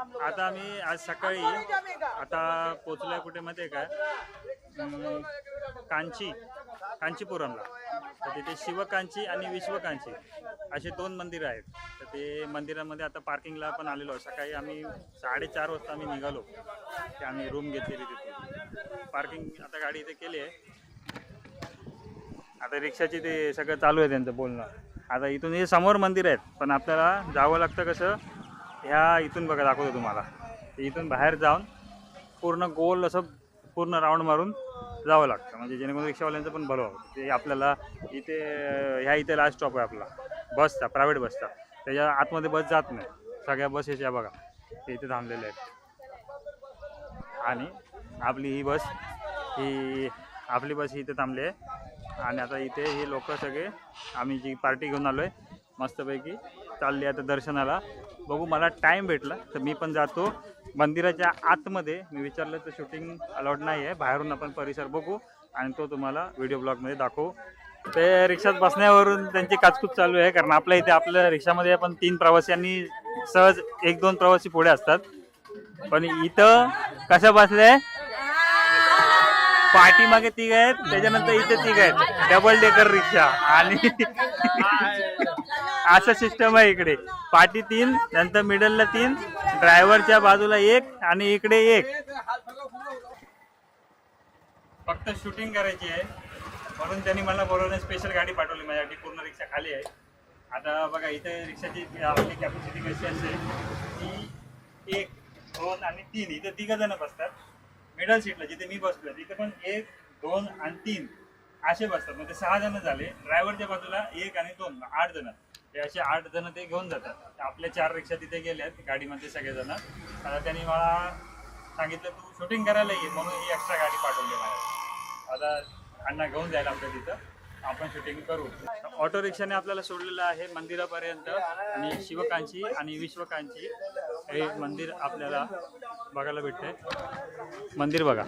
आता आम्ही आज सकाळी आता पोचलोय कुठे मध्ये काय कांचीपुरमला. तर तिथे शिवकांची आणि विश्वकांची असे दोन मंदिरं आहेत. तर ते मंदिरामध्ये आता पार्किंगला पण आलेलो. सकाळी आम्ही 4:30 वाजता आम्ही निघालो की आम्ही रूम घेतलेली तिथे. पार्किंग आता गाडी इथे केली आहे. आता रिक्षाची ते सगळं चालू आहे त्यांचं बोलणं. आता इथून हे समोर मंदिर आहेत पण आपल्याला जावं लागतं कसं ह्या इथून बघा दाखवतो तुम्हाला. इथून बाहेर जाऊन पूर्ण गोल असं पूर्ण राऊंड मारून जावं लागतं म्हणजे जेणेकरून रिक्षावाल्यांचं पण भलं व्हावं. ते आपल्याला इथे ह्या इथे लास्ट स्टॉप आहे आपला बसचा, प्रायव्हेट बसचा. त्याच्या आतमध्ये बस जात नाही. सगळ्या बसेस या बघा ते इथे थांबलेले आहेत. आणि आपली ही बस इथे थांबली आहे. आणि आता इथे हे लोक सगळे आम्ही जी पार्टी घेऊन आलो आहे मस्तपैकी चालली आता दर्शनाला. बघू मला टाईम भेटला तर मी पण जातो मंदिराच्या आतमध्ये. मी विचारलं तर शूटिंग अलाउड नाही आहे. बाहेरून आपण परिसर बघू आणि तो तुम्हाला व्हिडिओ ब्लॉगमध्ये दाखवू. ते रिक्षात बसण्यावरून त्यांची काचकूच चालू आहे कारण आपल्या इथे आपल्या रिक्षामध्ये आपण 3 प्रवासी आणि सहज 1-2 प्रवासी पुढे असतात. पण इथं कशा बसले पाठीमागे 3 आहेत, त्याच्यानंतर इथे 3 आहेत. डबल डेकर रिक्षा आणि असं सिस्टम आहे इकडे. पाठी 3, नंतर मिडलला 3, ड्रायव्हरच्या बाजूला 1 आणि इकडे 1. फक्त शूटिंग करायची आहे म्हणून त्यांनी मला बोलवलं. स्पेशल गाडी पाठवली माझ्यासाठी. पूर्ण रिक्षा खाली आहे. आता बघा इथे रिक्षाची आपली कॅपॅसिटी कशी असते की 1, 2 आणि 3 इथे 3 जण बसतात. मिडल सीटला जिथे मी बसलोय तिथे पण 1, 2 आणि 3 असे बसतात. म्हणजे 6 जण झाले. ड्रायव्हरच्या बाजूला 1 आणि 2 8 जण. ते असे 8 जण ते घेऊन जातात. आपल्या 4 रिक्षा तिथे गेल्यात गाडीमध्ये सगळेजण. आता त्यांनी मला सांगितलं तू शूटिंग करायला ये म्हणून ही एक्स्ट्रा गाडी पाठवली मला. आता अण्णा घेऊन जायला आपल्या तिथं आपण शूटिंग करू. ऑटो रिक्षाने आपल्याला सोडलेलं आहे मंदिरापर्यंत. आणि शिवकांची आणि विश्वकांची हे मंदिर आपल्याला बघायला भेटतंय. मंदिर बघा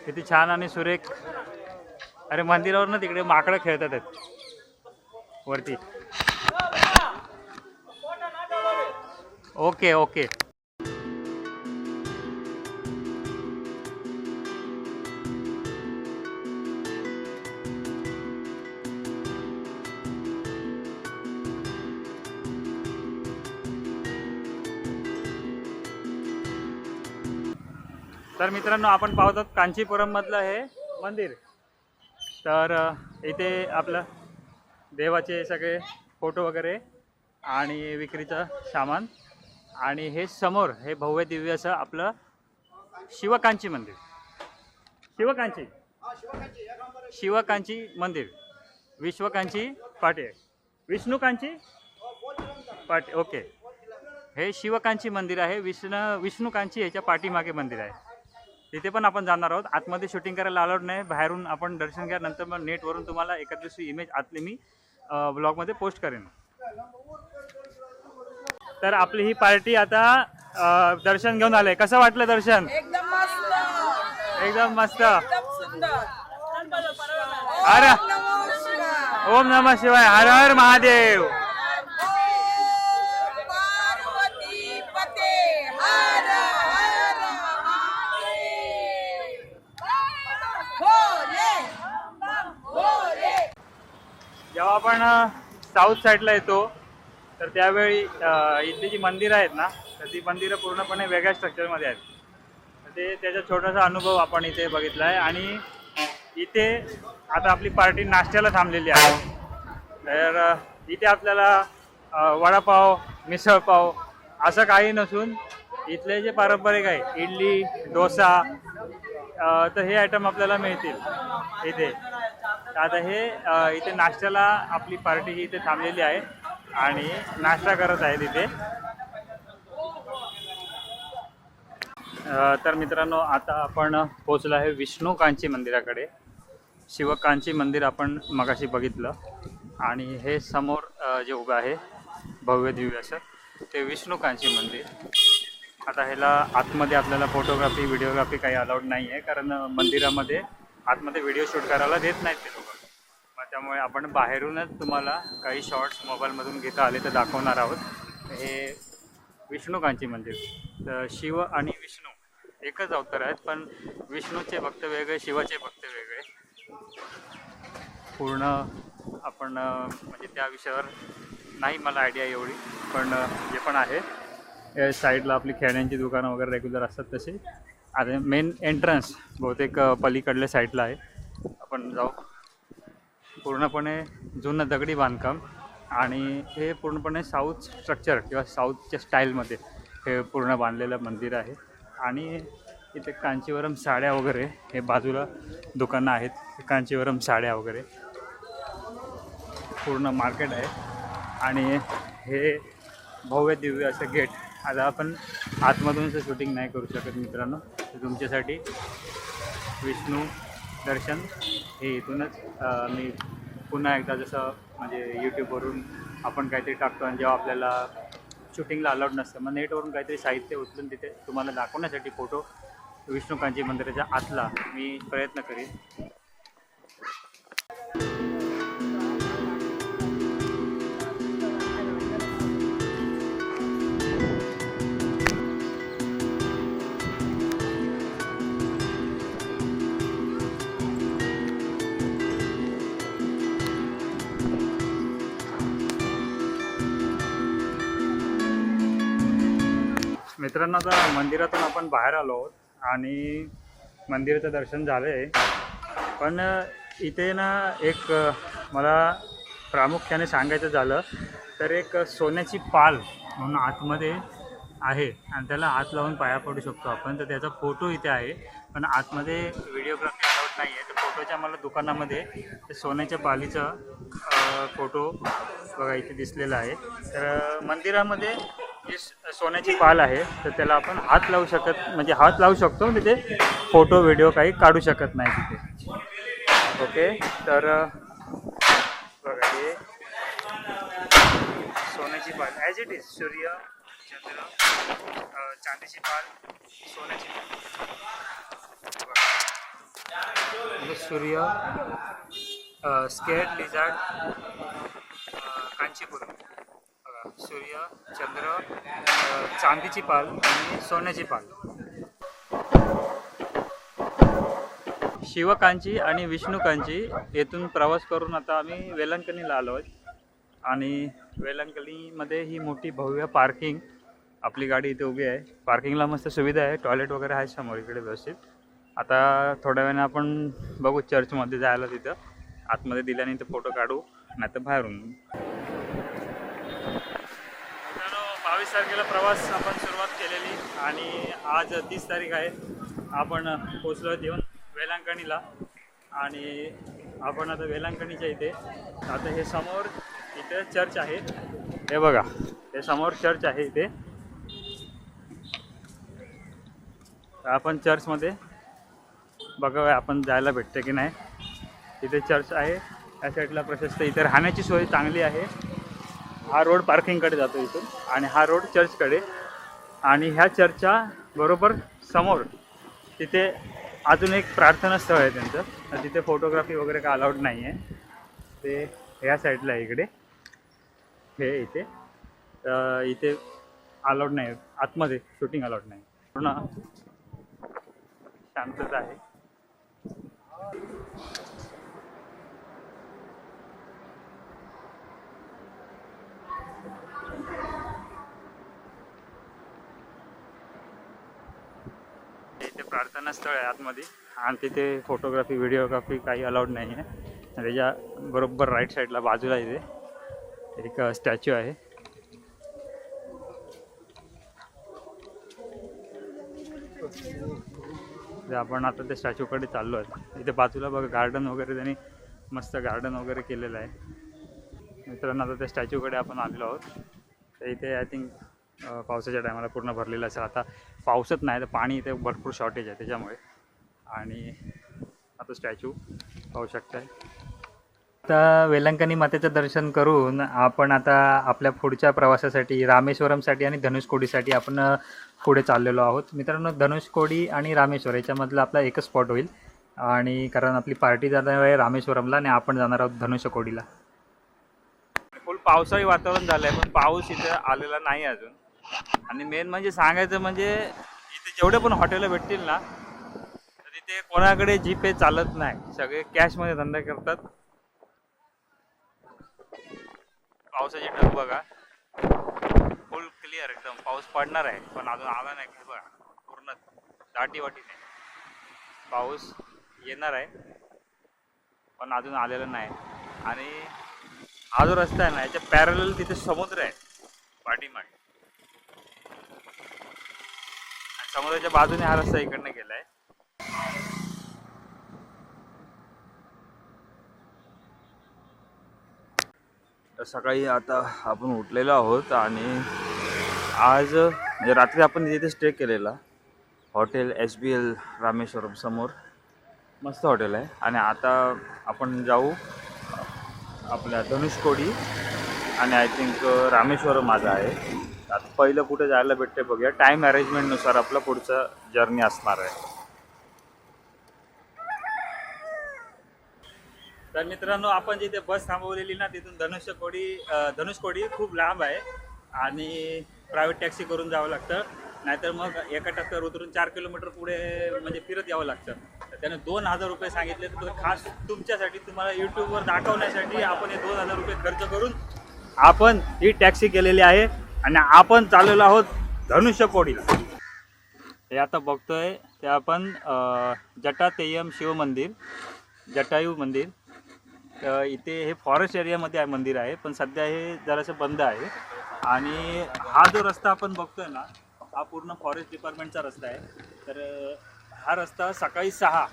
किती छान आणि सुरेख. अरे मंदिरावर ना तिकडे माकडं खेळतात आहेत वरती. Okay okay. तर मित्रांनो आपण पाहतो कांचीपुरम मधलं हे मंदिर. तर इथे आपलं देवाचे सगळे फोटो वगैरे आणि विक्रीचं सामान. आणि हे समोर हे भव्य दिव्य असं आपलं शिवकांची मंदिर. शिवकांची मंदिर. विश्वकांची पाटे, विष्णुकांची पाटे. ओके. हे शिवकांची मंदिर आहे. विष्णुकांची याच्या पाठीमागे मंदिर आहे. तिथे पण आपण जाणार आहोत. आतमध्ये शूटिंग करायला अलाउड नाही. बाहेरून आपण दर्शन घ्या. नंतर मग नेटवरून तुम्हाला एखाद दिवशी इमेज आतले मी ब्लॉगमध्ये पोस्ट करेन. तर आपली ही पार्टी आता दर्शन घेऊन आलंय. कसं वाटलं दर्शन? एकदम मस्त. एकदम मस्त. एकदम सुंदर. अरे ओम नमः शिवाय. हर हर महादेव. पार्वती पते हर हर महादेव. जेव्हा आपण साऊथ साईडला येतो तर त्यावेळी इथली जी मंदिरं आहेत ना तर ती मंदिरं पूर्णपणे वेगळ्या स्ट्रक्चरमध्ये आहेत. तर ते त्याचा छोटासा अनुभव आपण इथे बघितला आहे. आणि इथे आता आपली पार्टी नाश्त्याला थांबलेली आहे. तर इथे आपल्याला वडापाव, मिसळपाव असं काही नसून इथले जे पारंपरिक आहे इडली, डोसा तर हे आयटम आपल्याला मिळतील इथे. आता हे इथे नाश्त्याला आपली पार्टी ही इथे थांबलेली आहे आणि नाश्ता करत आहे तिथे. तर मित्रांनो आता आपण पोहोचलो आहे विष्णुकांची मंदिराकडे. शिवकांची मंदिर आपण मगाशी बघितलं आणि हे समोर जे उभं आहे भव्य दिव्य असं ते विष्णुकांची मंदिर. आता ह्याला आतमध्ये आपल्याला फोटोग्राफी, व्हिडिओग्राफी काही अलाउड नाही आहे कारण मंदिरामध्ये आतमध्ये व्हिडिओ शूट करायला देत नाहीत ते लोक. मग त्यामुळे आपण बाहेरूनच तुम्हाला काही शॉर्ट्स मोबाईलमधून घेता आले तर दाखवणार आहोत. हे विष्णुकांची मंदिर. तर शिव आणि विष्णू एकच अवतार आहेत, पण विष्णूचे भक्त वेगळे, शिवाचे भक्त वेगळे. पूर्ण आपण म्हणजे त्या विषयावर नाही मला आयडिया एवढी, पण जे पण आहे साईडला आपली खेळण्यांची दुकानं वगैरे रेग्युलर असतात तसे. आता मेन एंट्रन्स बहुतेक पलीकडल्या साईडला आहे. आपण जाऊ. पूर्णपणे जुनं दगडी बांधकाम आणि हे पूर्णपणे साऊथ स्ट्रक्चर किंवा साऊथच्या स्टाईलमध्ये हे पूर्ण बांधलेलं मंदिर आहे. आणि इथे कांचीवरम साड्या वगैरे, हे बाजूला दुकानं आहेत कांचीवरम साड्या वगैरे, पूर्ण मार्केट आहे. आणि हे भव्य दिव्य असं गेट. आता आपण आतमधूनच शूटिंग नाही करू शकत मित्रांनो, तर तुमच्यासाठी विष्णू दर्शन हे इथूनच मी पुन्हा एकदा, जसं म्हणजे यूट्यूबवरून आपण काहीतरी टाकतो आणि जेव्हा आपल्याला शूटिंगला अलाउड नसतं, मग नेटवरून काहीतरी साहित्य उचलून तिथे तुम्हाला दाखवण्यासाठी फोटो विष्णुकांची मंदिराच्या आतला मी प्रयत्न करीन. मित्रांनो, आता मंदिरातून आपण बाहेर आलो आहोत आणि मंदिराचं दर्शन झालं आहे. पण इथे ना एक मला प्रामुख्याने सांगायचं झालं तर एक सोन्याची पाल म्हणून आतमध्ये आहे आणि त्याला हात लावून पाया पडू शकतो आपण. तर त्याचा फोटो इथे आहे, पण आतमध्ये व्हिडिओग्राफी अलाउड नाही आहे. तर फोटोच्या मला दुकानामध्ये ते सोन्याच्या पालीचा फोटो बघा इथे दिसलेला आहे. तर मंदिरामध्ये जी सोन्याची पाल आहे तर त्याला आपण हात लावू शकत, म्हणजे हात लावू शकतो, तिथे फोटो व्हिडिओ काही काढू शकत नाही तिथे. ओके, तर बघा हे सोन्याची पाल as it is, Surya Chandra चांदीची पाल, सोन्याची पाल, सूर्य स्केट लिझार्ड कांचीपुरम, सूर्य चंद्र चांदीची पाल आणि सोन्याची पाल. शिवकांची आणि विष्णुकांची येथून प्रवास करून आता आम्ही वेलंकणीला आलो आहोत. आणि वेलंकणीमध्ये ही मोठी भव्य पार्किंग, आपली गाडी इथे उभी आहे. पार्किंगला मस्त सुविधा आहे, टॉयलेट वगैरे आहे समोर इकडे व्यवस्थित. आता थोड्या वेळाने आपण बघू चर्चमध्ये जायला, तिथं आतमध्ये दिल्यानंतर फोटो काढू, नाही तर बाहेरून. 22 तारखेला प्रवास आपण सुरुवात केलेली आणि आज 30 तारीख आहे. आपण पोचलो येऊन वेलंकणीला आणि आपण आता वेलंकणीच्या इथे, आता हे समोर इथे चर्च आहे, हे बघा हे समोर चर्च आहे इथे. आपण चर्चमध्ये बघा आपण जायला भेटते की नाही. इथे चर्च आहे, या साईडला प्रशस्त, इथे राहण्याची सोय चांगली आहे. हा रोड पार्किंगकडे जातो इथून आणि हा रोड चर्चकडे. आणि ह्या चर्चच्या बरोबर समोर तिथे अजून एक प्रार्थना स्थळ आहे त्यांचं, तर तिथे फोटोग्राफी वगैरे काय अलाउड नाही आहे. ते ह्या साईडला आहे इकडे, हे इथे इथे अलाउड नाही, आतमध्ये शूटिंग अलाउड नाही. पूर्ण शांतता आहे. इथे प्रार्थना स्थळ आहे आतमध्ये आणि तिथे फोटोग्राफी व्हिडिओग्राफी काही अलाउड नाही आहे. त्याच्या बरोबर राईट साईडला बाजूला इथे एक स्टॅच्यू आहे. आपण आता त्या स्टॅच्यूकडे चाललो आहे. इथे बाजूला बघा गार्डन वगैरे, त्यांनी मस्त गार्डन वगैरे केलेलं आहे. मित्रांनो, आता त्या स्टॅच्यूकडे आपण आलेलो आहोत. तर इथे आय थिंक पावसाच्या टायमाला पूर्ण भरलेलं असेल. आता पावसच नाही तर पाणी इथे भरपूर शॉर्टेज आहे त्याच्यामुळे. आणि आता स्टॅच्यू पाहू शकताय. आता वेलंकणी मातेचं दर्शन करून आपण आता आपल्या पुढच्या प्रवासासाठी रामेश्वरमसाठी आणि धनुषकोडीसाठी आपण पुढे चाललेलो आहोत. मित्रांनो, धनुषकोडी आणि रामेश्वर याच्यामधला आपला एकच स्पॉट होईल. आणि कारण आपली पार्टी जाणार आहे रामेश्वरमला आणि आपण जाणार आहोत धनुष्यकोडीला. फुल पावसाळी वातावरण झालं आहे पण पाऊस इथे आलेला नाही अजून. आणि मेन म्हणजे सांगायचं म्हणजे इथे जेवढे पण हॉटेलं भेटतील ना तर तिथे कोणाकडे जीपे चालत नाही, सगळे कॅशमध्ये धंदा करतात. पावसाची ढग बघा, फुल क्लिअर एकदम. पाऊस पडणार आहे पण अजून आला नाही. हे बघा पूर्ण दाटीवाटीने पाऊस येणार आहे पण अजून आलेला नाही. आणि हा जो रस्ता आहे ना याच्या पॅरलल तिथे समुद्र आहे पाठीमागे. समुद्राच्या बाजूने हा रस्ता इकडनं गेलाय. सकाळी आता आपण उठलेलो आहोत आणि आज म्हणजे रात्री आपण तिथे स्टे केलेला हॉटेल SBL रामेश्वरम समोर. मस्त हॉटेल आहे. आणि आता आपण जाऊ आपल्या धनुष्यकोडी आणि आय थिंक रामेश्वरम माझा आहे. आता पहिलं कुठे जायला भेटते बघूया. टाईम अरेंजमेंटनुसार आपला पुढचं जर्नी असणार आहे. तर मित्रांनो आपण जिथे बस थांबवलेली ना तिथून धनुष्यकोडी खूप लांब आहे आणि प्रायव्हेट टॅक्सी करून जावं लागतं. नाहीतर मग एका टप्प्यावर उतरून 4 किलोमीटर पुढे म्हणजे फिरत यावं लागतं. तर त्याने 2,000 रुपये सांगितले. तर खास तुमच्यासाठी तुम्हाला यूट्यूबवर दाखवण्यासाठी आपण हे 2,000 रुपये खर्च करून आपण ही टॅक्सी केलेली आहे आणि आपण चाललेलो आहोत धनुष्यकोडीला. हे आता बघतोय ते आपण जटातेयम शिव मंदिर, जटायू मंदिर. इथे हे फॉरेस्ट एरियामध्ये आहे मंदिर आहे पण सध्या हे जरासं बंद आहे. आणि हा जो रस्ता आपण बघतोय ना हा पूर्ण फॉरेस्ट डिपार्टमेंटचा रस्ता आहे. तर हा रस्ता सकाळी 6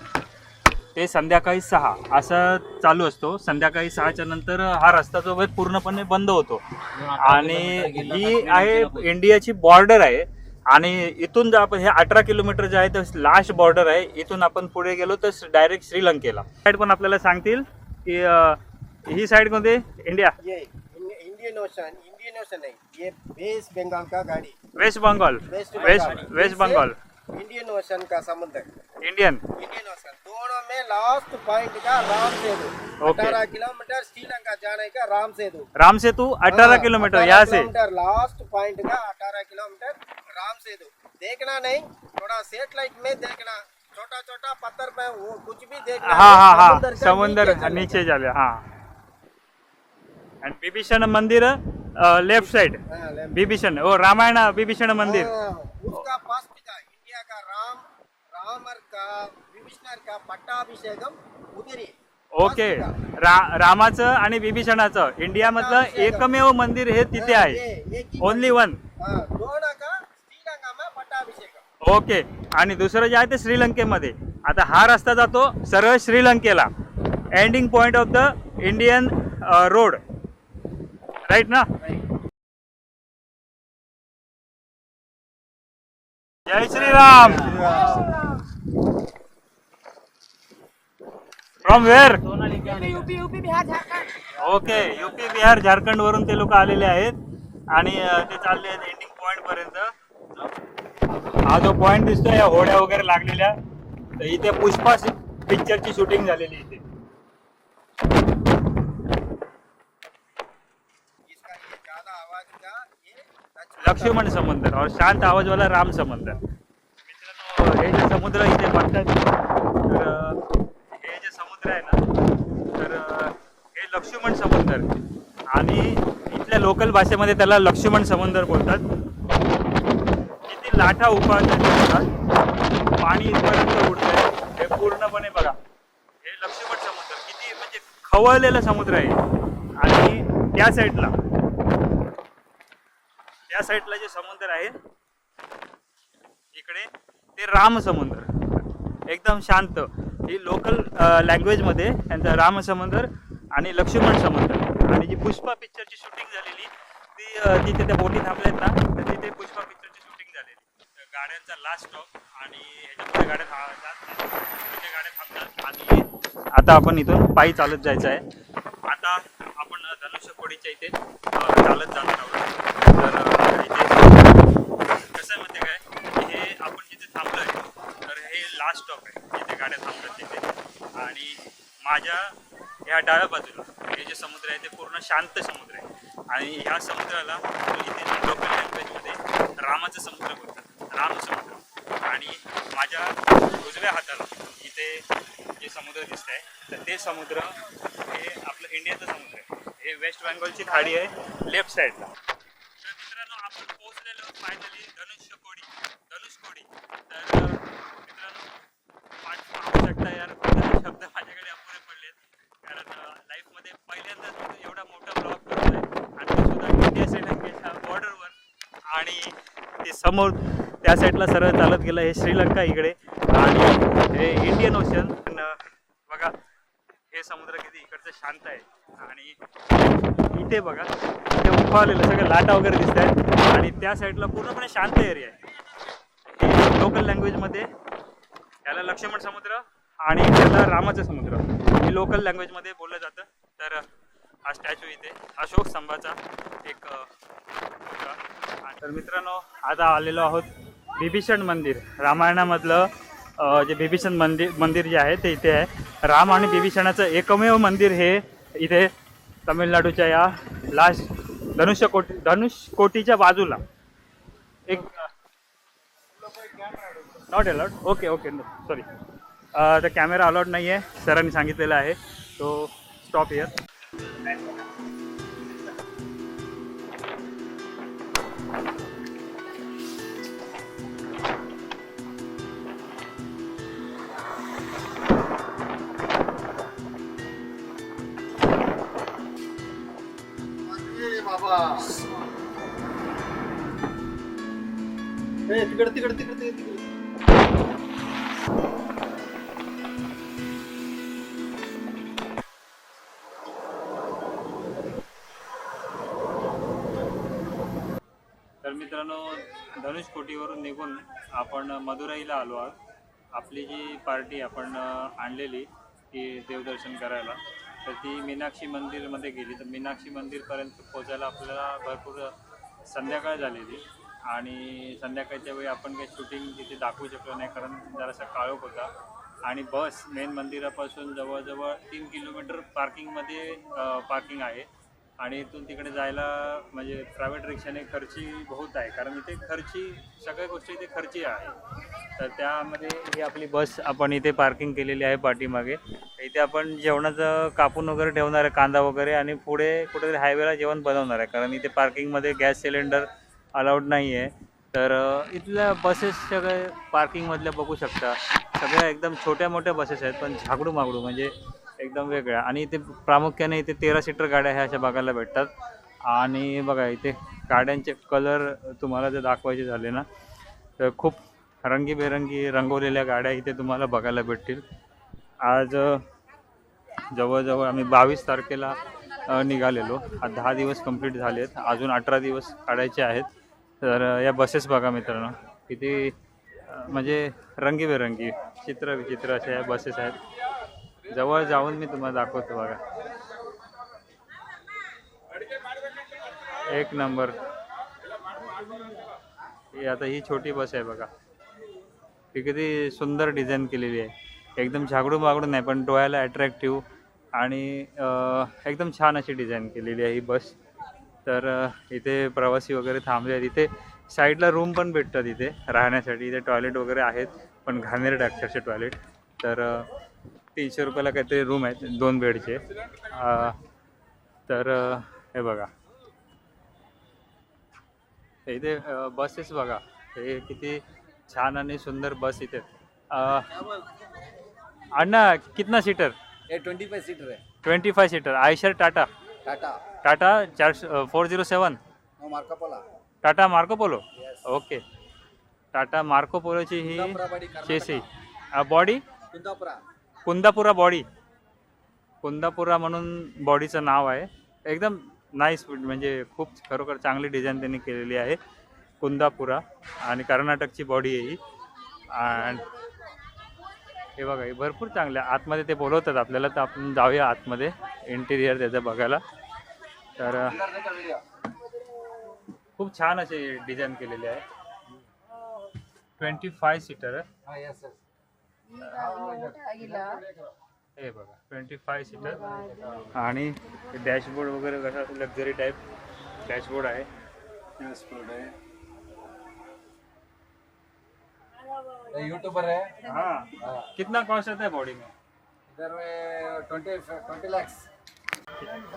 ते संध्याकाळी 6 असा चालू असतो. संध्याकाळी 6च्या नंतर हा रस्ता जो आहे पूर्णपणे बंद होतो. आणि ही आहे इंडियाची बॉर्डर आहे. आणि इथून जर आपण हे 18 किलोमीटर जे आहे तर लास्ट बॉर्डर आहे. इथून आपण पुढे गेलो तर डायरेक्ट श्रीलंकेला. साईड पण आपल्याला सांगतील की ही साइड कोणती इंडिया इंडियन ओशन है ये वेस्ट बंगाल का गाड़ी वेस्ट बंगाल वेस्ट बंगाल इंडियन ओशन का समुद्र इंडियन ओशन दोनों में लास्ट पॉइंट का राम सेतु 18 किलोमीटर श्रीलंका जाने का राम सेतु 18 किलोमीटर यहाँ से लास्ट पॉइंट का 18 किलोमीटर राम सेतु देखना नहीं थोड़ा सेटेलाइट में देखना छोटा छोटा पत्थर पे वो कुछ भी देखना हाँ समुद्र नीचे चले. हाँ एंड विभीषण मंदिर लेफ्ट साइड विभीषण वो रामायण विभीषण मंदिर उसका पास पिता इंडिया का रामर का विभीषण का पट्टाभिषेकम उधरी. ओके रामाचं आणि विभीषणाचं इंडियामधलं एकमेव मंदिर हे तिथे आहे. Only one. दोनों का श्रीलंका में पट्टाभिषेकम. ओके. आणि दुसरं जे आहे ते श्रीलंकेमध्ये. आता हा रस्ता जातो सरळ श्रीलंकेला. Ending point of the Indian road right ना. जय Shriram. From where? UP Bihar Jharkhand. Okay UP Bihar Jharkhand वरून ते लोक आलेले आहेत आणि ते चालले आहेत एंडिंग पॉइंट पर्यंत. हा जो पॉइंट दिसतोय या होड्या वगैरे लागलेल्या तर इथे पुष्पा पिक्चरची शूटिंग झालेली इथे. लक्ष्मण समुद्र और शांत आवाज वाला राम समुद्र. मित्रांनो हे जे समुद्र इथे बघतात तर हे जे समुद्र आहे ना तर हे लक्ष्मण समुद्र आणि इथल्या लोकल भाषेमध्ये त्याला लक्ष्मण समुद्र बोलतात. किती लाटा उफाळतात, पाणी इथपर्यंत उडतंय. हे पूर्णपणे बघा हे लक्ष्मण समुद्र किती म्हणजे खवळलेला समुद्र आहे. आणि त्या साईडला जे समुद्र आहे इकडे ते राम समुद्र एकदम शांत. ही लोकल लँग्वेजमध्ये त्यांचा राम समुद्र आणि लक्ष्मण समुद्र. आणि जी पुष्पा पिक्चरची शूटिंग झालेली ती तिथे त्या बोटी थांबल्यात ना तर तिथे पुष्पा पिक्चरची शूटिंग झालेली. गाड्यांचा लास्ट स्टॉप आणि ह्याच्यामध्ये गाड्या थांबतात. आणि आता आपण इथून पायी चालत जायचं आहे. आता आपण धनुष्यकोडीच्या इथे चालत जाणार आहोत. तर इथे कसं आहे माहिती काय हे आपण जिथे थांबलोय तर हे लास्ट स्टॉप आहे जिथे गाड्या थांबतात तिथे. माझ्या ह्या डाव्या बाजूला हे जे समुद्र आहे ते पूर्ण शांत समुद्र आहे आणि ह्या समुद्राला इथे लोकल लँग्वेजमध्ये रामाचा समुद्र बोलतात, राम समुद्र. आणि माझ्या उजव्या हाताला इथे जे समुद्र दिसत आहे तर ते समुद्र हे आपलं इंडियाचं समुद्र आहे. हे वेस्ट बेंगॉलची खाडी आहे लेफ्ट साईडला. तर मित्रांनो आपण पोहोचलेलो फायनली धनुष्यकोडी. तर मित्रांनो पाहू शकता यार शब्द माझ्याकडे अपुरे पडलेत, कारण लाईफमध्ये पहिल्यांदाच एवढा मोठा ब्लॉग करतोय आणि ते सुद्धा इंडिया श्रीलंकेच्या बॉर्डरवर. आणि ते समोर त्या साईडला सरळ चालत गेलं हे श्रीलंका इकडे आणि हे इंडियन ओशन. बघा हे समुद्र किती इकडचं शांत आहे. आणि इथे बघा इथे उफावलेलं सगळं लाटा वगैरे दिसत आहेत आणि त्या साईडला पूर्णपणे शांत एरिया आहे. हे लोकल लँग्वेजमध्ये याला लक्ष्मण समुद्र आणि त्याला रामाचं समुद्र हे लोकल लँग्वेजमध्ये बोललं जातं. तर हा स्टॅच्यू इथे अशोक स्तंभाचा एक होता. तर मित्रांनो आता आलेलो आहोत बिभीषण मंदिर. रामायणामधलं जे बिभीषण मंदिर जे आहे ते इथे आहे. राम आणि बिभीषणाचं एकमेव मंदिर हे इथे तमिळनाडूच्या या धनुष्यकोटीच्या बाजूला एक नॉट अलाउड. ओके सॉरी, तर कॅमेरा अलाउड नाही आहे सरांनी सांगितलेलं आहे. तो स्टॉप हिअर. तिकडे तर मित्रांनो धनुष्यकोटीवरून निघून आपण मदुराईला आलो आहोत. आपली जी पार्टी आपण आणलेली की देवदर्शन करायला तर ती मीनाक्षी मंदिरमध्ये गेली. तर मीनाक्षी मंदिरपर्यंत पोचायला आपल्याला भरपूर संध्याकाळ झालेली आणि संध्याकाळच्या वेळी आपण काही शूटिंग तिथे दाखवू शकलो नाही कारण जरासा काळोख होता. आणि बस मेन मंदिरापासून जवळजवळ 3 किलोमीटर पार्किंग आहे आणि इथून तिकडे जायला म्हणजे प्रायव्हेट रिक्षाने खर्ची बहुत आहे कारण इथे सगळ्या गोष्टी इथे खर्ची आहे. तर त्यामध्ये ही आपली बस आपण इथे पार्किंग केलेली आहे पाठीमागे. इथे आपण जेवणाचं कापून वगैरे ठेवणार आहे कांदा वगैरे आणि पुढे कुठेतरी हायवेला जेवण बनवणार आहे कारण इथे पार्किंगमध्ये गॅस सिलेंडर अलाउड नाही आहे. तर इथल्या बसेस सगळे पार्किंगमधल्या बघू शकता सगळ्या एकदम छोट्या मोठ्या बसेस आहेत पण झागडू मागडू म्हणजे एकदम वेगळ्या. आणि इथे प्रामुख्याने इथे 13 सीटर गाड्या ह्या अशा बघायला भेटतात. आणि बघा इथे गाड्यांचे कलर तुम्हाला जर दाखवायचे झाले ना तर खूप रंगीबेरंगी रंगवलेल्या गाड्या इथे तुम्हाला बघायला भेटतील. आज जवळजवळ आम्ही 22 तारखेला निघालेलो. 10 दिवस कंप्लीट झालेत, अजून 18 दिवस काढायचे आहेत. तर या बसेस बघा मित्रांनो किती म्हणजे रंगीबेरंगी विचित्र अशा या बसेस आहेत. जवळ जाऊन मी तुम्हाला दाखवतो बघा. एक नंबर. ही छोटी बस आहे बघा, ही किती सुंदर डिझाईन केलेली आहे. एकदम झागडू मागडू नाही पण डोळ्याला अट्रॅक्टिव्ह आणि एकदम छान अशी डिझाईन केलेली आहे ही बस. तर इथे प्रवासी वगैरे थांबले आहेत. इथे साईडला रूम पण भेटतात इथे राहण्यासाठी. इथे टॉयलेट वगैरे आहेत पण घाणेरडे अक्षरशः टॉयलेट. तर 300 रुपयाला काहीतरी रूम आहेत 2 बेडचे. तर हे बघा इथे बसेस बघा हे किती छान आणि सुंदर बस इथे. अण्णा कितना सीटर? ये 25 सीटर है. 25 seater. Eicher Tata Tata 407 Marco Polo. Tata Marco Polo. Okay. Tata Marco पोलोची ही chassis body Kundapura body. Kundapura म्हणून बॉडीचं नाव आहे. एकदम नाईस म्हणजे खूप खरोखर चांगली डिझाईन त्यांनी केलेली आहे कुंदापुरा. आणि कर्नाटकची बॉडी आहे ही. आणि हे बघा हे भरपूर चांगलं आहे. आतमध्ये ते बोलवतात आपल्याला तर आपण जाऊया आतमध्ये इंटिरियर त्याचं बघायला. तर खूप छान असे डिझाईन केलेले आहे. 25 सीटर आहे. हे बघा 25 सीटर आणि डॅशबोर्ड वगैरे कसा लक्झरी टाइप डॅशबोर्ड आहे. यूट्यूबर है. हाँ कितना कॉस्ट आता है बॉडी में? इधर में 20 lakhs.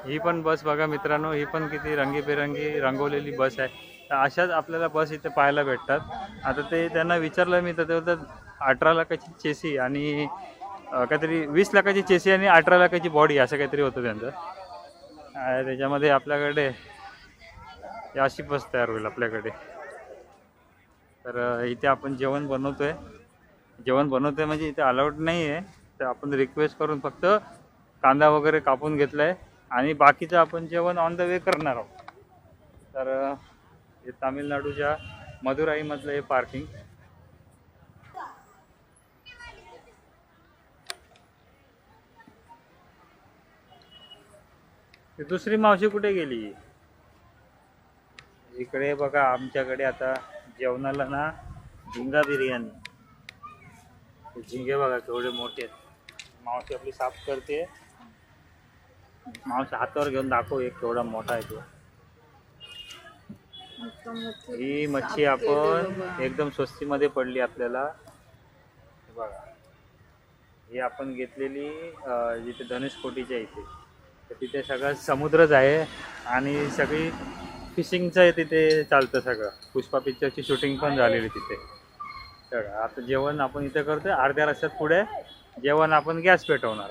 ही पण बस बघा मित्रांनो, ही पण किती रंगीबेरंगी रंगवलेली बस आहे. तर अशाच आपल्याला बस इथे पाहायला भेटतात. आता ते त्यांना विचारलं मी तर ते बोलतात 18 लाखाची चेसी आणि काहीतरी 20 लाखाची चेसी आणि 18 लाखाची बॉडी असं काहीतरी होतं त्यांचं. त्याच्यामध्ये आपल्याकडे अशी बस तयार होईल आपल्याकडे. तर इथे आपण जेवण बनवतोय म्हणजे इथे अलाउड नाही आहे. तर आपण रिक्वेस्ट करून फक्त कांदा वगैरे कापून घेतलाय आणि बाकीचं आपण जेवण ऑन द वे करणार आहोत. तर हे तामिळनाडूच्या मदुराईमधलं हे पार्किंग. दुसरी मावशी कुठे गेली? इकडे बघा आमच्याकडे आता जेवणाला ना झिंगा बिर्याणी. झिंगे बघा केवढे मोठे आहेत. मावशी आपली साफ करते. मावशी हातावर घेऊन दाखव एक केवढा मोठा आहे तो. ही मच्छी आपण एकदम स्वस्तीमध्ये पडली आपल्याला. बघा ही आपण घेतलेली जिथे धनुषकोटीच्या इथे. तर तिथे सगळं समुद्रच आहे आणि सगळी फिशिंगचं आहे तिथे चालतं सगळं. पुष्पा पिक्चरची शूटिंग पण झालेली तिथे. तर आता जेवण आपण इथे करतोय. अर्ध्या रस्त्यात पुढे जेवण आपण गॅस पेटवणार.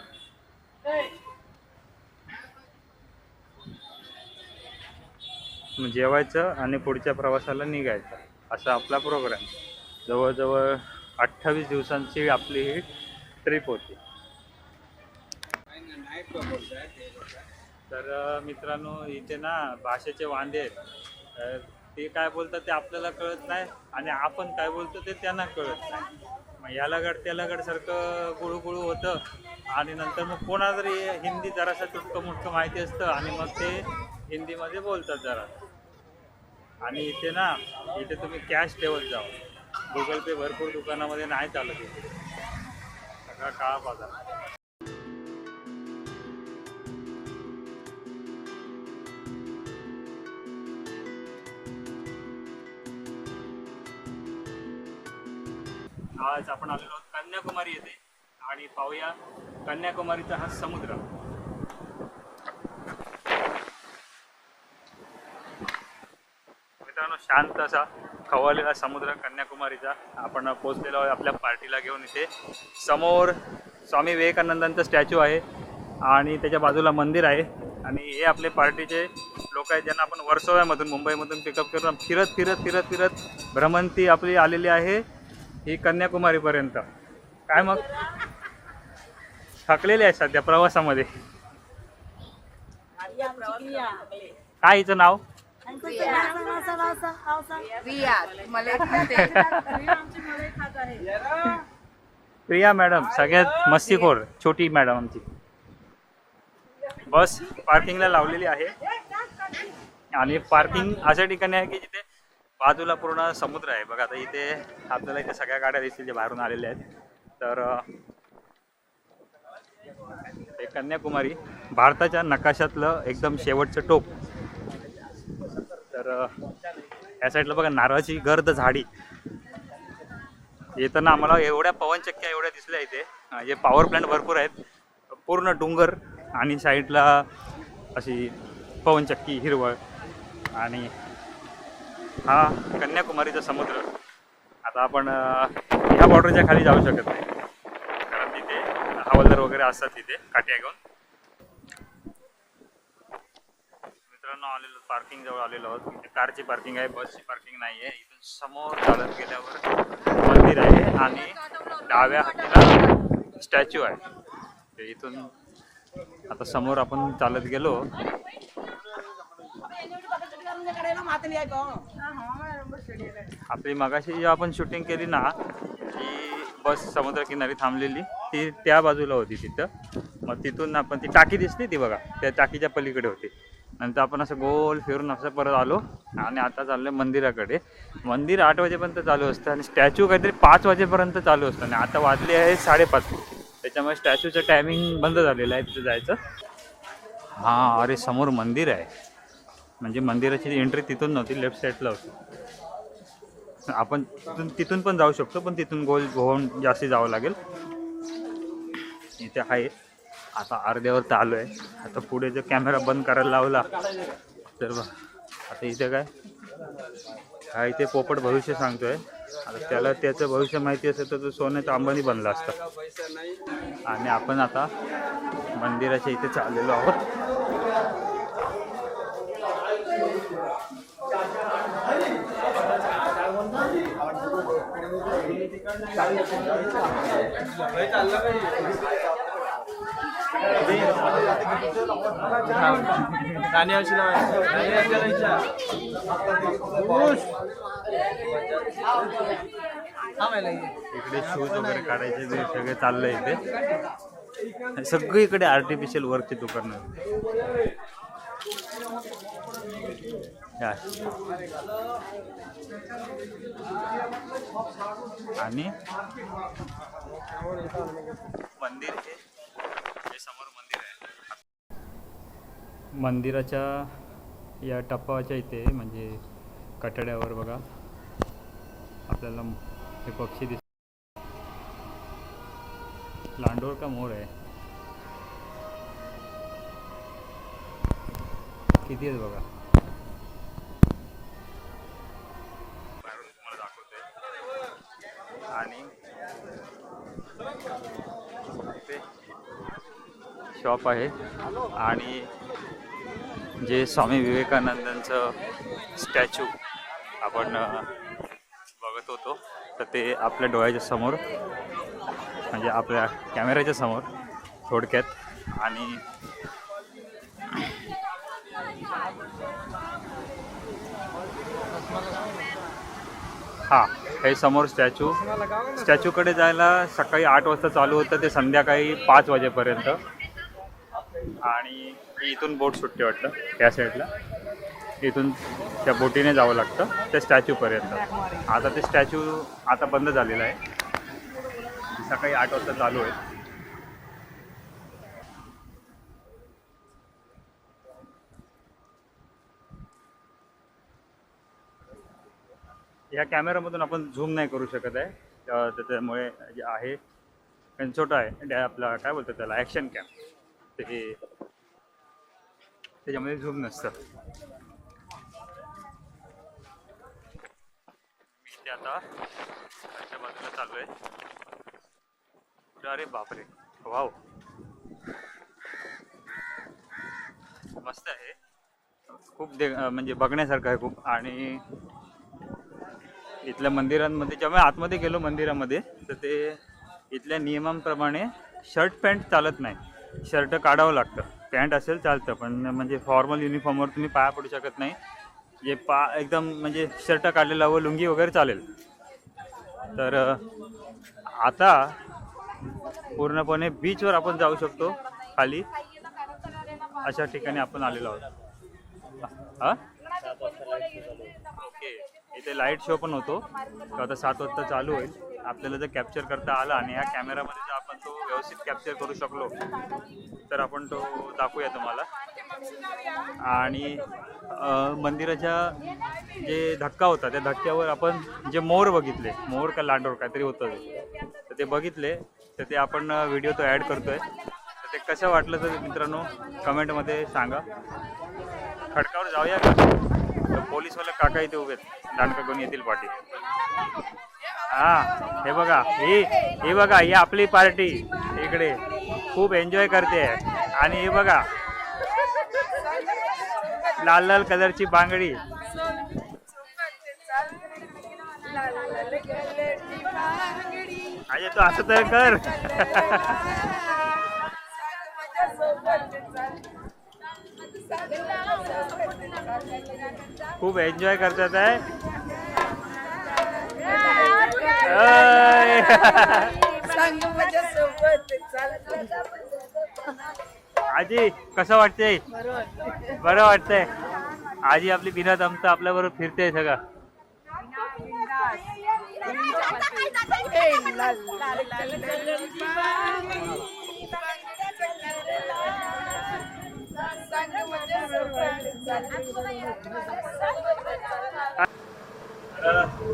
मग जेवायचं आणि पुढच्या प्रवासाला निघायचं असा आपला प्रोग्राम. जवळजवळ 28 दिवसांची आपली ही ट्रिप होती. तर मित्रांनो इथे ना भाषेचे वांदे आहेत. ते काय बोलतात ते आपल्याला कळत नाही आणि आपण काय बोलतो ते त्यांना कळत नाही. मग याला गड त्याला गड सारखं गुळू होतं आणि नंतर मग कोणाला तरी हिंदी जरासं तुटकं मुटकं माहिती असतं आणि मग ते हिंदीमध्ये बोलतात जरा. आणि इथे तुम्ही कॅश ठेवत जाओ. गुगल पे भरपूर दुकानामध्ये नाही चालत इथे. सगळा काळा बाजार. आज आपण आलेलो आहोत कन्याकुमारी येथे आणि पाहूया कन्याकुमारीचा हा समुद्र. मित्रांनो शांत असा खवळलेला समुद्र कन्याकुमारीचा. आपण पोहोचलेलो आहोत आपल्या पार्टीला घेऊन. इथे समोर स्वामी विवेकानंदांचा स्टॅच्यू आहे आणि त्याच्या बाजूला मंदिर आहे. आणि हे आपले पार्टीचे लोक आहेत ज्यांना आपण वर्सोव्यामधून मुंबईमधून पिकअप करून फिरत फिरत फिरत फिरत भ्रमंती आपली आलेली आहे ही कन्याकुमारीपर्यंत. काय मग थकलेले आहे सध्या प्रवासामध्ये. काय हिचं नाव? प्रिया मॅडम सगळ्यात मस्तीखोर छोटी मॅडम आमची. बस पार्किंगला लावलेली आहे आणि पार्किंग अशा ठिकाणी आहे की जिथे बाजूला पूर्ण समुद्र आहे. बघा आता इथे आपल्याला इथे सगळ्या गाड्या दिसतील जे बाहेरून आलेल्या आहेत. तर हे कन्याकुमारी भारताच्या नकाशातलं एकदम शेवटचं टोक. तर या साईडला बघा नारळाची गर्द झाडी. येताना आम्हाला एवढ्या पवनचक्क्या एवढ्या दिसल्या इथे. हे पॉवर प्लॅन्ट भरपूर आहेत. पूर्ण डोंगर आणि साईडला अशी पवनचक्की हिरवळ आणि हा कन्याकुमारीचा समुद्र. आता आपण ह्या बॉर्डरच्या खाली जाऊ शकत नाही कारण तिथे हवालदार वगैरे असतात तिथे काट्या घेऊन. मित्रांनो आलेलो पार्किंग जवळ आलेलो आहोत. इथे कारची पार्किंग आहे, बसची पार्किंग नाही आहे. इथून समोर चालत गेल्यावर मंदिर आहे आणि डाव्या हाताला स्टॅच्यू आहे. ते इथून आता समोर आपण चालत गेलो. आपली मगाशी जेव्हा आपण शूटिंग केली ना ती बस समुद्रकिनारी थांबलेली ती त्या बाजूला होती तिथं. मग तिथून आपण ती टाकी दिसली ती बघा त्या टाकीच्या पलीकडे होती. नंतर आपण असं गोल फिरून असं परत आलो आणि आता चाललो मंदिराकडे. मंदिर 8 वाजेपर्यंत चालू असतं आणि स्टॅच्यू काहीतरी 5 वाजेपर्यंत चालू असतं आणि आता वाजले आहे 5:30. त्याच्यामुळे स्टॅच्यूचं टायमिंग बंद झालेलं आहे तिथे जायचं. हां, अरे समोर मंदिर आहे, म्हणजे मंदिराची एंट्री तिथून नव्हती, लेफ्ट साईडला होती. आपण तिथून पण जाऊ शकतो, पण तिथून गोल होऊन जास्ती जावं लागेल. इथे आहे. आता अर्ध्यावर तर आलो आहे. आता पुढे जर कॅमेरा बंद करायला लावला तर आता इथे काय हा इथे पोपट भविष्य सांगतोय. आता त्याला त्याचं भविष्य माहिती असेल तर तो सोन्याचा अंबानी बनला असता. आणि आपण आता मंदिराच्या इथे चाललेलो आहोत. इकडे शूज वगैरे काढायचे जे सगळे चाललंय इथे. सगळीकडे आर्टिफिशियल वर्कची दुकान आहे. आणि मंदिर हे समोर मंदिर आहे. मंदिराच्या या टप्प्याच्या इथे म्हणजे कठड्यावर बघा आपल्याला हे पक्षी दिसत. लांडोर का मोर आहे. किती आहेत बघा. तुम्हाला दाखवतोय. आणि इथे शॉप आहे. आणि जे स्वामी विवेकानंदांचं स्टॅच्यू आपण बघत होतो तर ते आपल्या डोळ्याच्या समोर म्हणजे आपल्या कॅमेऱ्याच्या समोर थोडक्यात. आणि हां, हे समोर स्टॅच्यूकडे जायला सकाळी 8 वाजता चालू होतं ते संध्याकाळी 5 वाजेपर्यंत. आणि इथून बोट सुटते वाटतं त्या साईडला. इथून त्या बोटीने जावं लागतं त्या स्टॅच्यूपर्यंत. आता ते स्टॅच्यू आता बंद झालेलं आहे. सकाळी 8 वाजता चालू आहे. या कॅमेरामधून आपण झूम नाही करू शकत आहे, त्याच्यामुळे जे आहे छोटा आहे आपला काय बोलतात त्याला ॲक्शन कॅम, ते त्याच्यामध्ये झूम नसतं. मी ते आता त्याच्या बाजूला चालू आहे. अरे बापरे, वाव मस्त आहे. खूप म्हणजे बघण्यासारखं आहे खूप. आणि इथल्या मंदिरांमध्ये जेव्हा आतमध्ये गेलो मंदिरामध्ये तर ते इथल्या नियमांप्रमाणे शर्ट पॅन्ट चालत नाही. शर्ट काढावं लागतं. पॅन्ट असेल चालतं, पण म्हणजे फॉर्मल युनिफॉर्मवर तुम्ही पाया पडू शकत नाही. जे एकदम म्हणजे शर्ट काढलेला व लुंगी वगैरे चालेल. तर आता पूर्णपणे बीचवर आपण जाऊ शकतो खाली. अशा ठिकाणी आपण आलेलो आहोत. हां ओके. इथे लाईट शो पण होतो तो आता 7 वाजता चालू होईल. आपल्याला जर कॅप्चर करता आला आणि ह्या कॅमेरामध्ये जर आपण तो व्यवस्थित कॅप्चर करू शकलो तर आपण तो दाखवूया तुम्हाला. आणि मंदिराच्या जे धक्का होता त्या धक्क्यावर आपण जे मोर बघितले, मोर का लांडोर काहीतरी होतं तर ते बघितले, तर ते आपण व्हिडिओ तो ॲड करतोय. तर ते कसं वाटलं तर मित्रांनो कमेंटमध्ये सांगा. खडकावर जाऊया का? तर पोलीसवाले काका इथे उभे आहेत, दांडका घेऊन येतील पाठी. हां हे बघा, हे बघा, ही आपली पार्टी इकडे खूप एन्जॉय करते. आणि हे बघा लाल लाल कलरची बांगडी. अरे तू असं तर कर. खूप एन्जॉय करतात आहे. आजी कसं वाटतंय? बरं वाटतंय. आजी आपली बिना दमता आपल्याबरोबर फिरते सगळं. तर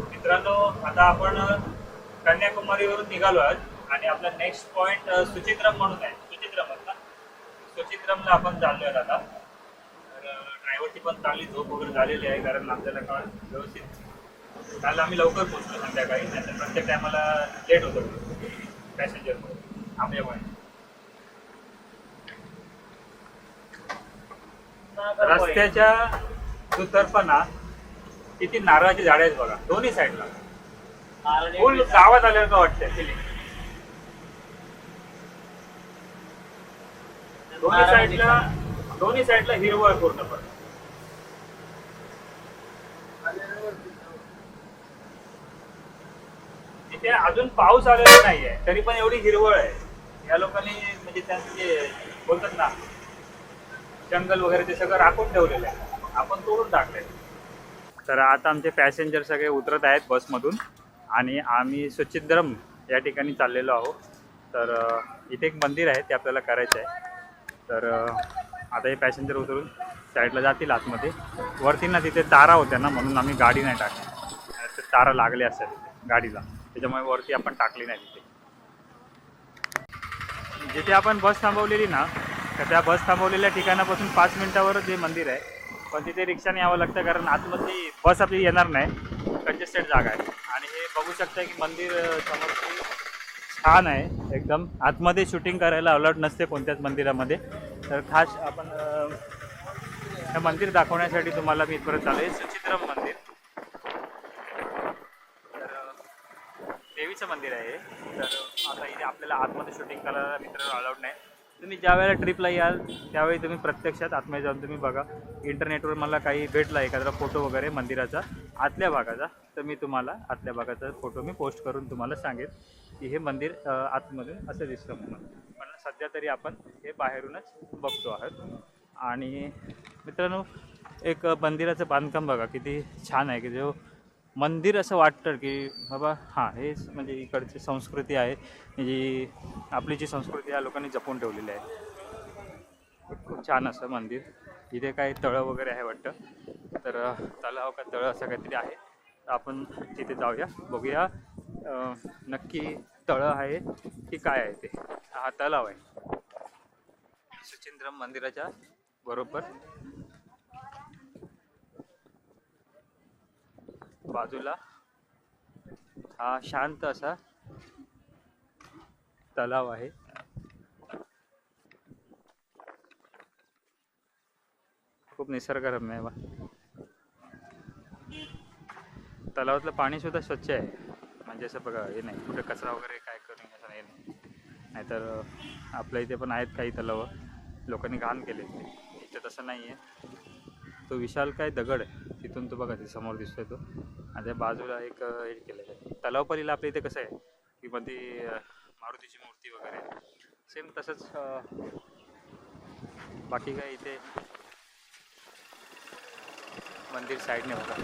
मित्रांनो, आता आपण कन्याकुमारीवरून निघालो आहोत आणि आपला नेक्स्ट पॉइंट सुचित्रम म्हणून आहे. सुचित्रमला आपण चाललो आहेत आता. तर ड्रायव्हरची पण चांगली झोप वगैरे झालेली आहे, कारण आपल्याला काल व्यवस्थित काल आम्ही लवकर पोहोचलो संध्याकाळी, नाहीतर प्रत्येक टायमाला लेट होतो पॅसेंजरमुळे थांबल्यामुळे. रस्त्याच्या दुतर्फाना किती नारळाची झाडे आहेत बघा, दोन्ही साईडला. फुल गावात आल्यावर का वाटतंय फिलिंग. दोन्ही साईडला हिरवळ पूर्णपणे. तिथे अजून पाऊस आलेला नाहीये, तरी पण एवढी हिरवळ आहे. या लोकांनी म्हणजे त्यांचे बोलतात ना, जंगल वगैरे ते सगळं राखून ठेवलेलं आहे, आपण तोडून टाकलंय. तर आता आमचे पॅसेंजर सगळे उतरत आहेत बसमधून आणि आम्ही सुचित्रम या ठिकाणी चाललेलो आहोत. तर इथे एक मंदिर आहे, ते आपल्याला करायचं आहे. तर आता हे पॅसेंजर उतरून साईडला जातील आतमध्ये. वरती ना तिथे तारा होत्या ना, म्हणून आम्ही गाडी नाही टाकली. तारा लागले असेल गाडीला, त्याच्यामुळे वरती आपण टाकली नाही. तिथे जिथे आपण बस थांबवलेली ना, तर त्या बस थांबवलेल्या ठिकाणापासून 5 मिनिटावरच हे मंदिर आहे. पण तिथे रिक्षाने यावं लागतं, कारण आतमध्ये बस आपली येणार नाही, कंजेस्टेड जागा आहे. आणि हे बघू शकता की मंदिर समोर छान आहे एकदम. आतमध्ये शूटिंग करायला अलाउड नसते कोणत्याच मंदिरामध्ये. तर खास आपण हे मंदिर दाखवण्यासाठी तुम्हाला मी इथपर्यंत आलो. हे सुचित्रम मंदिर, तर देवीचं मंदिर आहे. तर आता इथे आपल्याला आतमध्ये शूटिंग करायला मित्रांनो अलाउड नाही. तुम्ही ज्या वेळेला ट्रिपला याल त्यावेळी तुम्ही प्रत्यक्षात आतमध्ये जाऊन तुम्ही बघा. इंटरनेटवर मला काही भेटला एखादा फोटो वगैरे मंदिराचा आतल्या भागाचा, तर मी तुम्हाला आतल्या भागाचा फोटो मी पोस्ट करून तुम्हाला सांगेन की हे मंदिर आतमधून असं दिसतं म्हणून. पण सध्या तरी आपण हे बाहेरूनच बघतो आहोत. आणि मित्रांनो, एक मंदिराचं बांधकाम बघा किती छान आहे, की जो मंदिर असं वाटतं की बाबा हां, हेच म्हणजे इकडची संस्कृती आहे, जी आपली जी संस्कृती या लोकांनी जपून ठेवलेली आहे. खूप छान असं मंदिर. इथे काही तळं वगैरे आहे वाटतं, तर तलाव का तळं असं काहीतरी आहे. आपण तिथे जाऊया, बघूया नक्की तळं आहे की काय आहे ते. हा तलाव आहे सुचित्रम मंदिराच्या बरोबर बाजूला. हा शांत असा तलाव आहे. खूप निसर्गरम्य आहे. तलावातलं पाणी सुद्धा स्वच्छ आहे, म्हणजे असं बघा हे नाही कुठे कचरा वगैरे काय करून असं नाही. नाहीतर आपल्या इथे पण आहेत काही तलाव लोकांनी घाण केले, इथे तसं नाही आहे. तो विशाल काय दगड आहे, तिथून तो बघा ते समोर दिसतोय तो. आणि त्या बाजूला एक हे केलं आहे तलावपरीला. आपल्या इथे कसं आहे की मध्ये मारुतीची मूर्ती वगैरे, सेम तसंच बाकी काय इथे मंदिर साईडने बघा.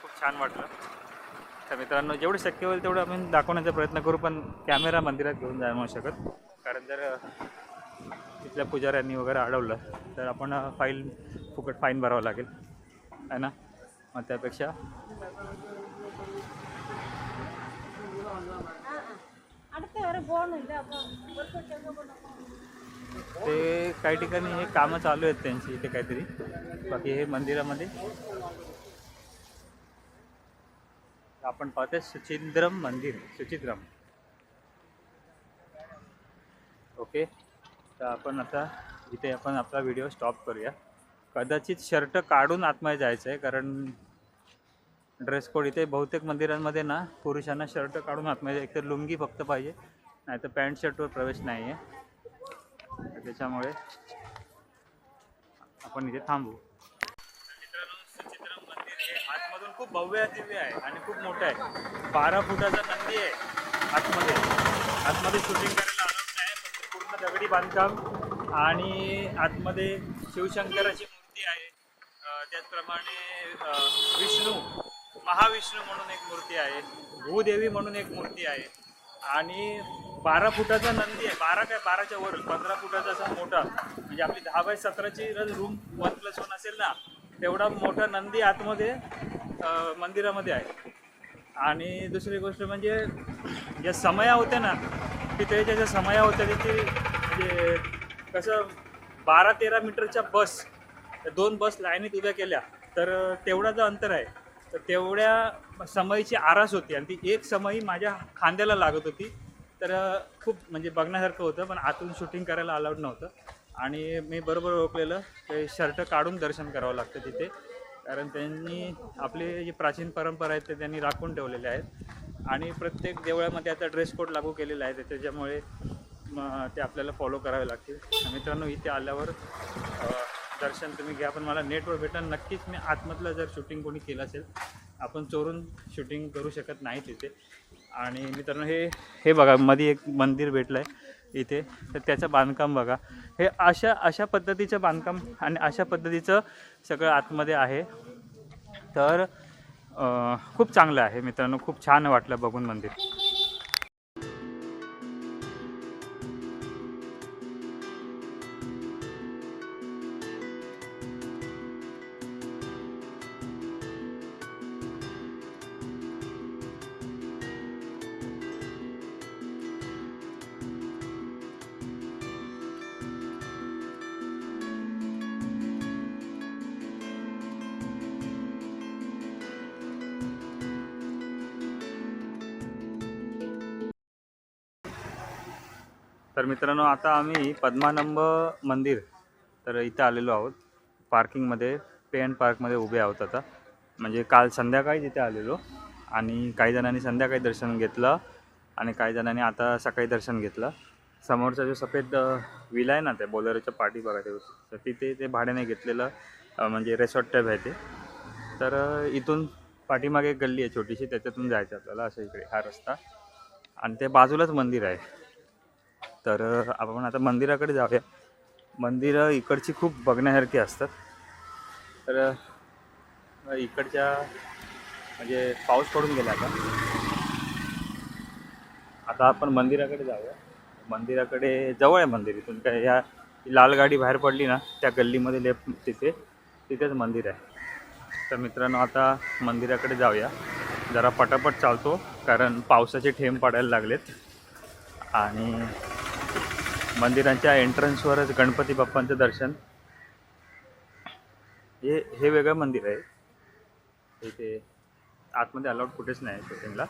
खूप छान वाटलं. तर मित्रांनो, जेवढं शक्य होईल तेवढं आपण दाखवण्याचा प्रयत्न करू, पण कॅमेरा मंदिरात घेऊन जाऊ नाही शकत, कारण जर तिथल्या पुजाऱ्यांनी वगैरे अडवलं तर आपण फुकट फाईन भरावं लागेल आहे ना. मग त्यापेक्षा ते काही ठिकाणी हे कामं चालू आहेत त्यांची इथे काहीतरी. बाकी हे मंदिरामध्ये आपण पाहतोय सुचित्रम मंदिर, सुचित्रम. ओके, तर आपण आता इथे आपण आपला व्हिडिओ स्टॉप करूया. कदाचित शर्ट काढून आतमध्ये जायचं आहे, कारण ड्रेस कोड इथे बहुतेक मंदिरांमध्ये ना पुरुषांना शर्ट काढून आतमध्ये, एकतर लुंगी फक्त पाहिजे, नाही तर पॅन्ट शर्टवर प्रवेश नाही आहे. त्याच्यामुळे आपण इथे थांबू. मित्रांनो, सुचित्रम मंदिर हे आतमधून खूप भव्य दिव्य आहे आणि खूप मोठं आहे. 12 फुटाचा नंदी आहे आतमध्ये शूटिंग करायला अलाउड नाही, पण पूर्ण दगडी बांधकाम. आणि आतमध्ये शिवशंकराची मूर्ती आहे, त्याचप्रमाणे विष्णू महाविष्णू म्हणून एक मूर्ती आहे, भूदेवी म्हणून एक मूर्ती आहे आणि 12 फुटाचा नंदी आहे. 12च्या वर 15 फुटाचा असा मोठा, म्हणजे आपली 10x17ची रूम 1+1 असेल ना तेवढा मोठा नंदी आतमध्ये मंदिरामध्ये आहे. आणि दुसरी गोष्ट म्हणजे ज्या समया होत्या ना तिथे ज्या समया होत्या त्याची म्हणजे कसं 12-13 मीटरच्या बस, 2 बस लाईनीत उभ्या केल्या तर तेवढा जो अंतर आहे तर तेवढ्या समईची आरास होती आणि ती एक समई माझ्या खांद्याला लागत होती. तर खूप म्हणजे बघण्यासारखं होतं, पण आतून शूटिंग करायला अलाउड नव्हतं. आणि मी बरोबर ओळखलेलं ते शर्ट काढून दर्शन करावं लागतं तिथे, कारण त्यांनी आपली जी प्राचीन परंपरा आहेत ते त्यांनी राखून ठेवलेले आहेत आणि प्रत्येक देवळामध्ये आता ड्रेस कोड लागू केलेला आहे त्याच्यामुळे ते आपल्याला फॉलो करावे लागतील. मित्रांनो, इथे आल्यावर दर्शन तुम्ही घ्या, पण मला नेटवर भेटा नक्कीच. मी आतमधलं जर शूटिंग कोणी केलं असेल, आपण चोरून शूटिंग करू शकत नाही तिथे. आणि मित्रांनो, हे बघा मध्ये एक मंदिर भेटलं आहे इथे, तर त्याचं बांधकाम बघा. हे अशा पद्धतीचं बांधकाम आणि अशा पद्धतीचं सगळं आतमध्ये आहे. तर खूप चांगलं आहे मित्रांनो, खूप छान वाटलं बघून मंदिर. तर मित्रांनो, आता आम्ही पद्मानंब मंदिर तर इथं आलेलो आहोत. पार्किंगमध्ये पे अँड पार्कमध्ये उभे आहोत आता. म्हणजे काल संध्याकाळी तिथे आलेलो आणि काही जणांनी संध्याकाळी दर्शन घेतलं आणि काही जणांनी आता सकाळी दर्शन घेतलं. समोरचा जो सफेद विला आहे ना, त्या बोलेरोच्या पाठी बघा ते, तर तिथे ते भाड्याने घेतलेलं म्हणजे रिसॉर्ट टाईप आहे ते. तर इथून पाठीमागे एक गल्ली आहे छोटीशी, त्याच्यातून जायचं आपल्याला असं इकडे हा रस्ता आणि ते बाजूलाच मंदिर आहे. तर आपण आता मंदिराकडे जाऊया. मंदिरं इकडची खूप बघण्यासारखी असतात. तर इकडच्या म्हणजे पाऊस पडून गेला आता आपण मंदिराकडे जाऊया. मंदिराकडे जवळ आहे मंदिर इथून, काय ह्या लाल गाडी बाहेर पडली ना त्या गल्लीमध्ये लेफ्ट तिथेच मंदिर आहे. तर मित्रांनो, आता मंदिराकडे जाऊया. जरा पटापट चालतो कारण पावसाचे थेंब पडायला लागलेत. आणि मंदिरांच्या एंट्रन्सवरच गणपती बाप्पांचं दर्शन. हे वेगळं मंदिर आहे, इथे आतमध्ये अलाउड कुठेच नाही शूटिंगला.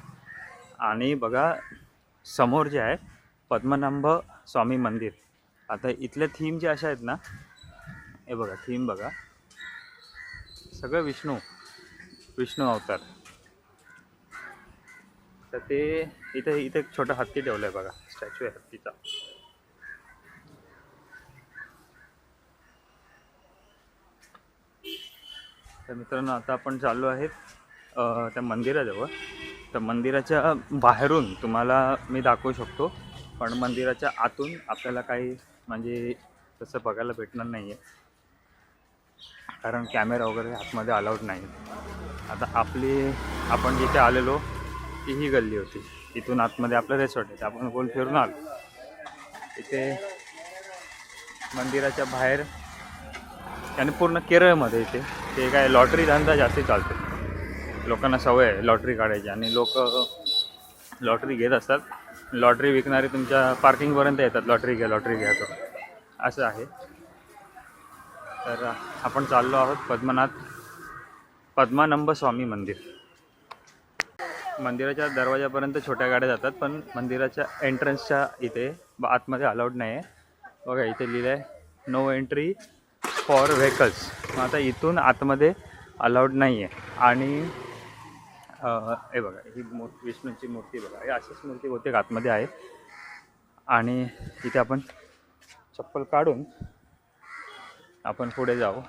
आणि बघा समोर जे आहे पद्मनाभ स्वामी मंदिर. आता इथल्या थीम ज्या अशा आहेत ना, हे बघा थीम बघा, सगळं विष्णू अवतार. तर ते इथे एक छोटा हत्ती ठेवला आहे बघा, स्टॅच्यू आहे हत्तीचा. तर मित्रांनो, आता आपण चाललो आहेत त्या मंदिराजवळ. तर मंदिराच्या बाहेरून तुम्हाला मी दाखवू शकतो, पण मंदिराच्या आतून आपल्याला काही म्हणजे तसं बघायला भेटणार नाही आहे, कारण कॅमेरा वगैरे आतमध्ये अलाउड नाही. आता आपण जिथे आलेलो ही गल्ली होती, इथून आतमध्ये आपलं रिसॉर्ट आहे. आपण गोल फिरून आलो. इथे मंदिराच्या बाहेर आणि पूर्ण केरळमध्ये इथे ते काय लॉटरी धंदा जास्ती चालतो. लोकांना सवय आहे लॉटरी काढायची आणि लोक लॉटरी घेत असतात. लॉटरी विकणारे तुमच्या पार्किंगपर्यंत येतात, लॉटरी घ्या तो असं आहे. तर आपण चाललो आहोत पद्मानंब स्वामी मंदिर. मंदिराच्या दरवाजापर्यंत छोट्या गाड्या जातात, पण मंदिराच्या एंट्रन्सच्या इथे आतमध्ये अलाउड नाही आहे. बघा इथे लिहिलं आहे नो एंट्री फॉर व्हेकल्स. मग आता इथून आतमध्ये अलाउड नाही आहे. आणि हे बघा ही विष्णूची मूर्ती बघा, ही अशीच मूर्ती बहुतेक आतमध्ये आहे. आणि इथे आपण चप्पल काढून आपण पुढे जाऊ.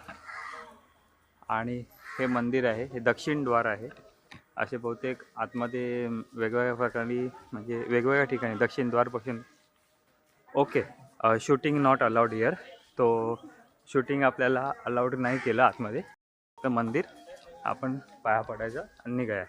आणि हे मंदिर आहे, हे दक्षिण द्वार आहे. असे बहुतेक आतमध्ये वेगवेगळ्या प्रकारे म्हणजे वेगवेगळ्या ठिकाणी दक्षिण द्वारपासून. Okay, shooting not allowed here. तो शूटिंग आपल्याला अलाउड नाही केलं आतमध्ये. तर मंदिर आपण पाया पडायचं आणि निघाया.